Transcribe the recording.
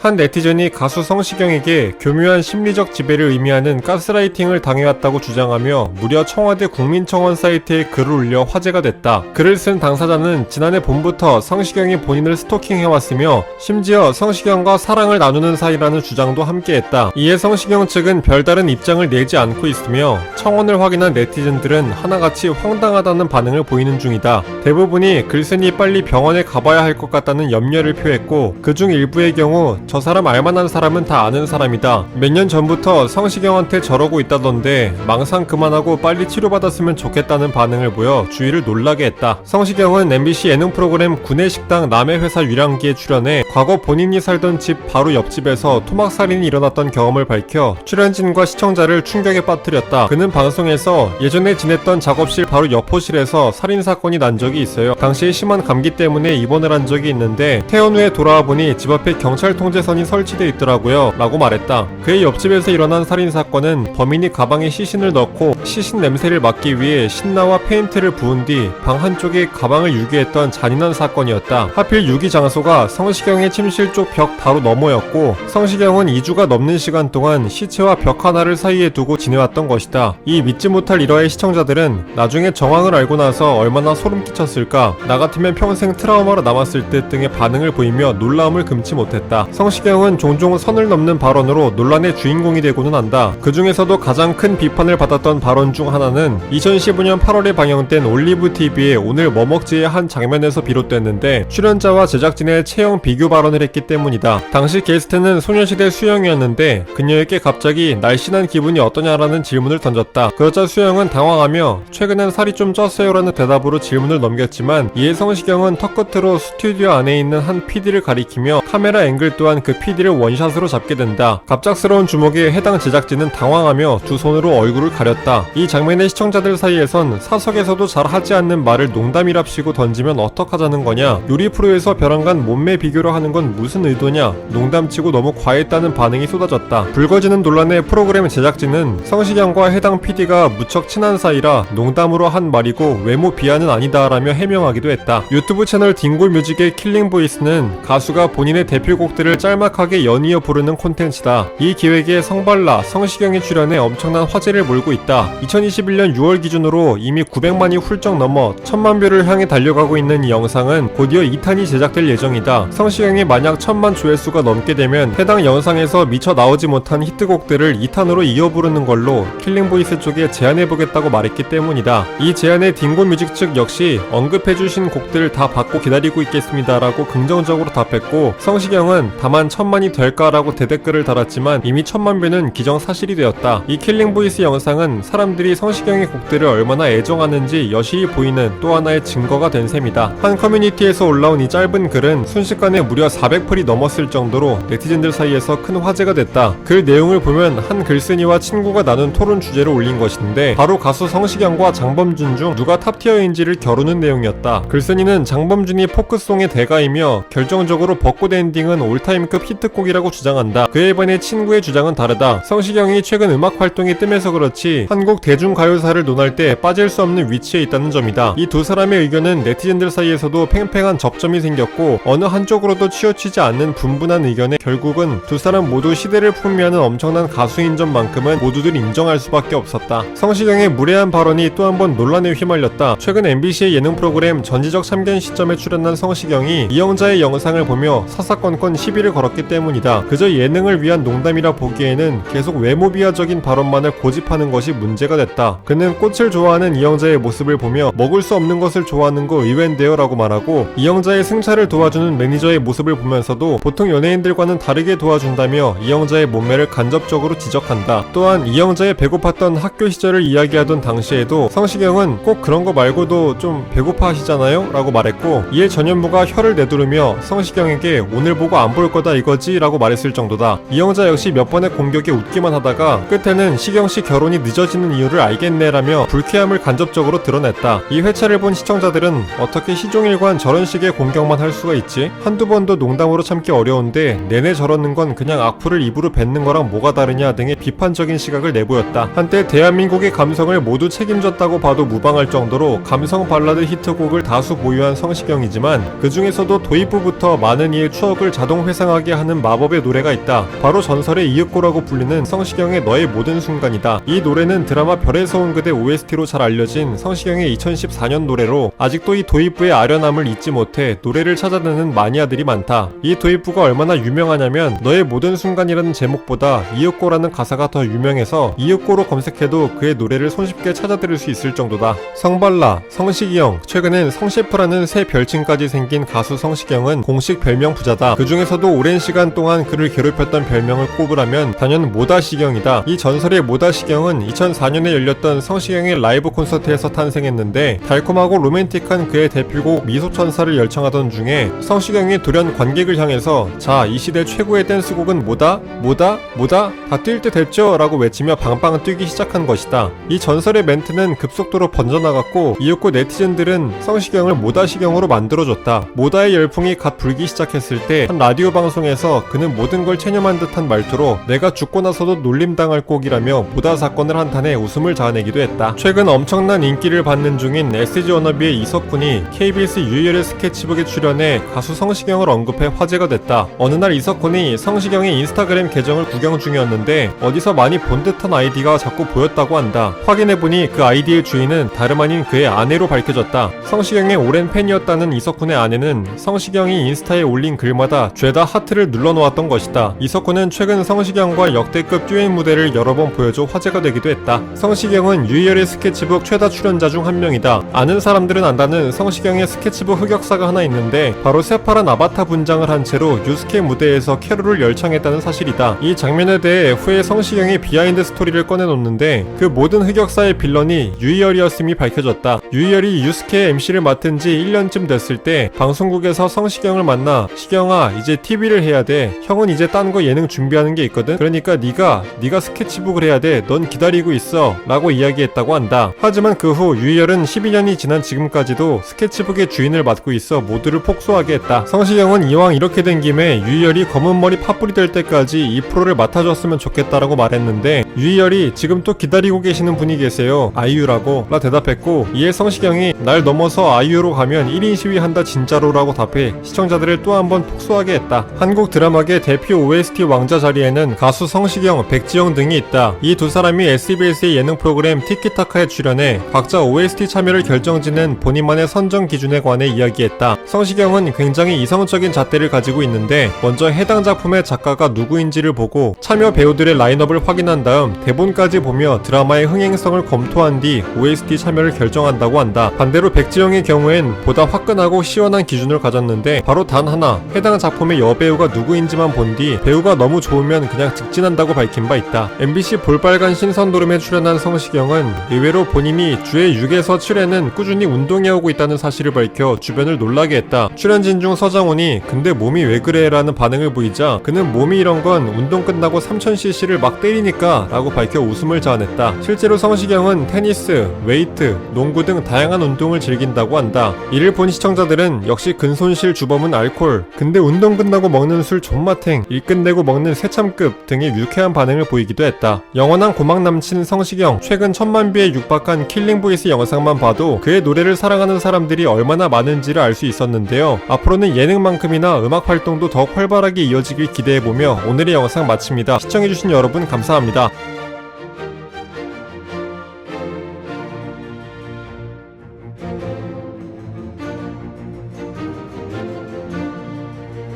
한 네티즌이 가수 성시경에게 교묘한 심리적 지배를 의미하는 가스라이팅을 당해왔다고 주장하며 무려 청와대 국민청원 사이트에 글을 올려 화제가 됐다. 글을 쓴 당사자는 지난해 봄부터 성시경이 본인을 스토킹해왔으며 심지어 성시경과 사랑을 나누는 사이라는 주장도 함께했다. 이에 성시경 측은 별다른 입장을 내지 않고 있으며 청원을 확인한 네티즌들은 하나같이 황당하다는 반응을 보이는 중이다. 대부분이 글쓴이 빨리 병원에 가봐야 할 것 같다는 염려를 표했고 그중 일부의 경우 저 사람 알만한 사람은 다 아는 사람이다. 몇 년 전부터 성시경한테 저러고 있다던데 망상 그만하고 빨리 치료받았으면 좋겠다는 반응을 보여 주위를 놀라게 했다. 성시경은 MBC 예능 프로그램 구내식당 남의 회사 유량기에 출연해 과거 본인이 살던 집 바로 옆집에서 토막살인이 일어났던 경험을 밝혀 출연진과 시청자를 충격에 빠뜨렸다. 그는 방송에서 예전에 지냈던 작업실 바로 옆 호실에서 살인사건이 난 적이 있어요. 당시에 심한 감기 때문에 입원을 한 적이 있는데 퇴원 후에 돌아와 보니 집 앞에 경찰 통제선이 설치되어 있더라고요 라고 말했다. 그의 옆집에서 일어난 살인사건은 범인이 가방에 시신을 넣고 시신 냄새를 막기 위해 신나와 페인트를 부은 뒤 방 한쪽에 가방을 유기했던 잔인한 사건이었다. 하필 유기 장소가 성시경의 침실 쪽 벽 바로 너머였고 성시경은 2주가 넘는 시간 동안 시체와 벽 하나를 사이에 두고 지내왔던 것이다. 이 믿지 못할 일화의 시청자들은 나중에 정황을 알고 나서 얼마나 소름 끼쳤을까, 나 같으면 평생 트라우마로 남았을 듯 등의 반응을 보이며 놀라움을 금치 못했다. 성시경은 종종 선을 넘는 발언으로 논란의 주인공이 되고는 한다. 그 중에서도 가장 큰 비판을 받았던 발언 중 하나는 2015년 8월에 방영된 올리브TV의 오늘 뭐 먹지의 한 장면에서 비롯됐는데 출연자와 제작진의 체형 비교 발언을 했기 때문이다. 당시 게스트는 소녀시대 수영이었는데 그녀에게 갑자기 날씬한 기분이 어떠냐라는 질문을 던졌다. 그러자 수영은 당황하며 최근엔 살이 좀 쪘어요 라는 대답으로 질문을 넘겼지만 이에 성시경은 턱끝으로 스튜디오 안에 있는 한 PD를 가리키며 카메라 앵글 또한 그 PD를 원샷으로 잡게 된다. 갑작스러운 주목에 해당 제작진은 당황하며 두 손으로 얼굴을 가렸다. 이 장면의 시청자들 사이에선 사석에서도 잘 하지 않는 말을 농담이랍시고 던지면 어떡하자는 거냐, 요리 프로에서 벼랑간 몸매 비교를 하는 건 무슨 의도냐, 농담치고 너무 과했다는 반응이 쏟아졌다. 불거지는 논란의 프로그램 제작진은 성시경과 해당 PD가 무척 친한 사이라 농담으로 한 말이고 외모 비하는 아니다라며 해명하기도 했다. 유튜브 채널 딩골뮤직의 킬링보이스는 가수가 본인의 대표곡들을 짤막하게 연이어 부르는 콘텐츠다. 이 기획에 성발라, 성시경이 출연해 엄청난 화제를 몰고 있다. 2021년 6월 기준으로 이미 900만이 훌쩍 넘어 1000만 뷰를 향해 달려가고 있는 이 영상은 곧이어 2탄이 제작될 예정이다. 성시경이 만약 1000만 조회수가 넘게 되면 해당 영상에서 미처 나오지 못한 히트곡들을 2탄으로 이어 부르는 걸로 킬링보이스 쪽에 제안해보겠다고 말했기 때문이다. 이 제안에 딩골뮤직 측 역시 언급해주신 곡들을 다 받고 기다리고 있겠습니다 라고 긍정적으로 답했고 성시경은 다만 1000만이 될까라고 대댓글을 달았지만 이미 1000만 뷰는 기정사실이 되었다. 이 킬링보이스 영상은 사람들이 성시경의 곡들을 얼마나 애정하는지 여실히 보이는 또 하나의 증거가 된 셈이다. 한 커뮤니티에서 올라온 이 짧은 글은 순식간에 무려 400풀이 넘었을 정도로 네티즌들 사이에서 큰 화제가 됐다. 글 내용을 보면 한 글쓴이와 친구가 나눈 토론 주제로 올린 것인데 바로 가수 성시경과 장범준 중 누가 탑티어인지를 겨루는 내용이었다. 글쓴이는 장범준이 포크송의 대가이며 결정적으로 벚꽃 엔딩은 올타임급 히트곡이라고 주장한다. 그에 반해 친구의 주장은 다르다. 성시경이 최근 음악 활동이 뜸해서 그렇지 한국 대중가요사를 논할 때 빠질 수 없는 위치에 있다는 점이다. 이 두 사람의 의견은 네티즌들 사이에서도 팽팽한 접점이 생겼고 어느 한쪽으로도 치우치지 않는 분분한 의견에 결국은 두 사람 모두 시대를 풍미하는 엄청난 가수인 점만큼은 모두들 인정할 수밖에 없었다. 성시경의 무례한 발언이 또 한 번 논란에 휘말렸다. 최근 MBC의 예능 프로그램 전지적 참견 시점에 출연한 성시경이 이영자의 영상을 보며 사사건건 시비를 걸었기 때문이다. 그저 예능을 위한 농담이라 보기에는 계속 외모 비하적인 발언만을 고집하는 것이 문제가 됐다. 그는 꽃을 좋아하는 이영자의 모습을 보며 먹을 수 없는 것을 좋아하는 거 의외인데요 라고 말하고 이영자의 승차를 도와주는 매니저의 모습을 보면서도 보통 연예인들과는 다르게 도와준다며 이영자의 몸매를 간접적으로 지적한다. 또한 이영자의 배고팠던 학교 시절을 이야기하던 당시에도 성시경은 꼭 그런 거 말고도 좀 배고파 하시잖아요 라고 말했고 이에 전현무가 혀를 내두르며 성시경에게 오늘 보고 안 볼 거다 이거지 라고 말했을 정도다. 이영자 역시 몇 번의 공격에 웃기만 하다가 끝에는 시경씨 결혼이 늦어지는 이유를 알겠네 라며 불쾌함을 간접적으로 드러냈다. 이 회차를 본 시청자들은 어떻게 시종일관 저런 식의 공격만 할 수가 있지? 한두 번도 농담으로 참기 어려운데 내내 저러는 건 그냥 악플을 입으로 뱉는 거랑 뭐가 다르냐 등의 비판적인 시각을 내보였다. 한때 대한민국의 감성을 모두 책임졌다고 봐도 무방할 정도로 감성 발라드 히트곡을 다수 보유한 성시경이지만 그 중에서도 도입부부터 많은 이의 추억을 자동 회상하게 웅장하게 하는 마법의 노래가 있다. 바로 전설의 이윽고라고 불리는 성시경의 너의 모든 순간이다. 이 노래는 드라마 별에서 온 그대 OST로 잘 알려진 성시경의 2014년 노래로 아직도 이 도입부의 아련함을 잊지 못해 노래를 찾아내는 마니아들이 많다. 이 도입부가 얼마나 유명하냐면 너의 모든 순간이라는 제목보다 이윽고라는 가사가 더 유명해서 이윽고로 검색해도 그의 노래를 손쉽게 찾아들을 수 있을 정도다. 성발라, 성시경, 최근엔 성셰프라는 새 별칭까지 생긴 가수 성시경은 공식 별명 부자다. 그 중에서도 오랜 시간 동안 그를 괴롭혔던 별명을 꼽으라면 단연 모다시경이다. 이 전설의 모다시경은 2004년에 열렸던 성시경의 라이브 콘서트에서 탄생했는데 달콤하고 로맨틱한 그의 대표곡 미소천사를 열창하던 중에 성시경이 돌연 관객을 향해서 자, 이 시대 최고의 댄스곡은 뭐다? 뭐다? 뭐다? 다 뛸 때 됐죠? 라고 외치며 방방 뛰기 시작한 것이다. 이 전설의 멘트는 급속도로 번져나갔고 이윽고 네티즌들은 성시경을 모다시경으로 만들어줬다. 모다의 열풍이 갓 불기 시작했을 때 한 라디오 방송에서 그는 모든 걸 체념한 듯한 말투로 내가 죽고 나서도 놀림당할 곡이라며 모다 사건을 한탄해 웃음을 자아내기도 했다. 최근 엄청난 인기를 받는 중인 SG 워너비의 이석훈이 KBS 유희열의 스케치북에 출연해 가수 성시경을 언급해 화제가 됐다. 어느 날 이석훈이 성시경의 인스타그램 계정을 구경 중이었는데 어디서 많이 본 듯한 아이디가 자꾸 보였다고 한다. 확인해보니 그 아이디의 주인은 다름 아닌 그의 아내로 밝혀졌다. 성시경의 오랜 팬이었다는 이석훈의 아내는 성시경이 인스타에 올린 글마다 죄다 하트를 눌러놓았던 것이다. 이석훈은 최근 성시경과 역대급 듀엣 무대를 여러 번 보여줘 화제가 되기도 했다. 성시경은 유희열의 스케치북 최다 출연자 중 한 명이다. 아는 사람들은 안다는 성시경의 스케치북 흑역사가 하나 있는데 바로 새파란 아바타 분장을 한 채로 유스케 무대에서 캐롤을 열창했다는 사실이다. 이 장면에 대해 후에 성시경이 비하인드 스토리를 꺼내놓는데 그 모든 흑역사의 빌런이 유희열이었음이 밝혀졌다. 유희열이 유스케의 MC를 맡은 지 1년쯤 됐을 때 방송국에서 성시경을 만나 시경아 이제 TV를 해야 돼. 형은 이제 딴 거 예능 준비하는 게 있거든. 그러니까 네가 스케치북을 해야 돼. 넌 기다리고 있어. 라고 이야기했다고 한다. 하지만 그 후 유희열은 12년이 지난 지금까지도 스케치북의 주인을 맡고 있어 모두를 폭소하게 했다. 성시경은 이왕 이렇게 된 김에 유희열이 검은 머리 팥불이 될 때까지 이 프로를 맡아줬으면 좋겠다라고 말했는데 유희열이 지금 또 기다리고 계시는 분이 계세요. 아이유라고 라 대답했고 이에 성시경이 날 넘어서 아이유로 가면 1인 시위한다 진짜로 라고 답해 시청자들을 또 한 번 폭소하게 했다. 한국 드라마계 대표 OST 왕자 자리에는 가수 성시경, 백지영 등이 있다. 이 두 사람이 SBS의 예능 프로그램 티키타카에 출연해 각자 OST 참여를 결정짓는 본인만의 선정 기준에 관해 이야기했다. 성시경은 굉장히 이성적인 잣대를 가지고 있는데 먼저 해당 작품의 작가가 누구인지를 보고 참여 배우들의 라인업을 확인한 다음 대본까지 보며 드라마의 흥행성을 검토한 뒤 OST 참여를 결정한다고 한다. 반대로 백지영의 경우엔 보다 화끈하고 시원한 기준을 가졌는데 바로 단 하나, 해당 작품의 여배우가 누구인지만 본 뒤 배우가 너무 좋으면 그냥 직진한다고 밝힌 바 있다. MBC 볼빨간 신선도름에 출연한 성시경은 의외로 본인이 주에 6에서 7회는 꾸준히 운동해오고 있다는 사실을 밝혀 주변을 놀라게 했다. 출연진 중 서장훈이 근데 몸이 왜 그래? 라는 반응을 보이자 그는 몸이 이런 건 운동 끝나고 3000cc를 막 때리니까 라고 밝혀 웃음을 자아냈다. 실제로 성시경은 테니스, 웨이트, 농구 등 다양한 운동을 즐긴다고 한다. 이를 본 시청자들은 역시 근손실 주범은 알코올, 근데 운동 끝나고 먹는 술 존맛행, 일 끝내고 먹는 새참급 등의 유쾌한 반응을 보이기도 했다. 영원한 고막 남친 성시경, 최근 1000만 뷰에 육박한 킬링 보이스 영상만 봐도 그의 노래를 사랑하는 사람들이 얼마나 많은지를 알 수 있었는데요. 앞으로는 예능만큼이나 음악 활동도 더욱 활발하게 이어지길 기대해보며 오늘의 영상 마칩니다. 시청해주신 여러분 감사합니다.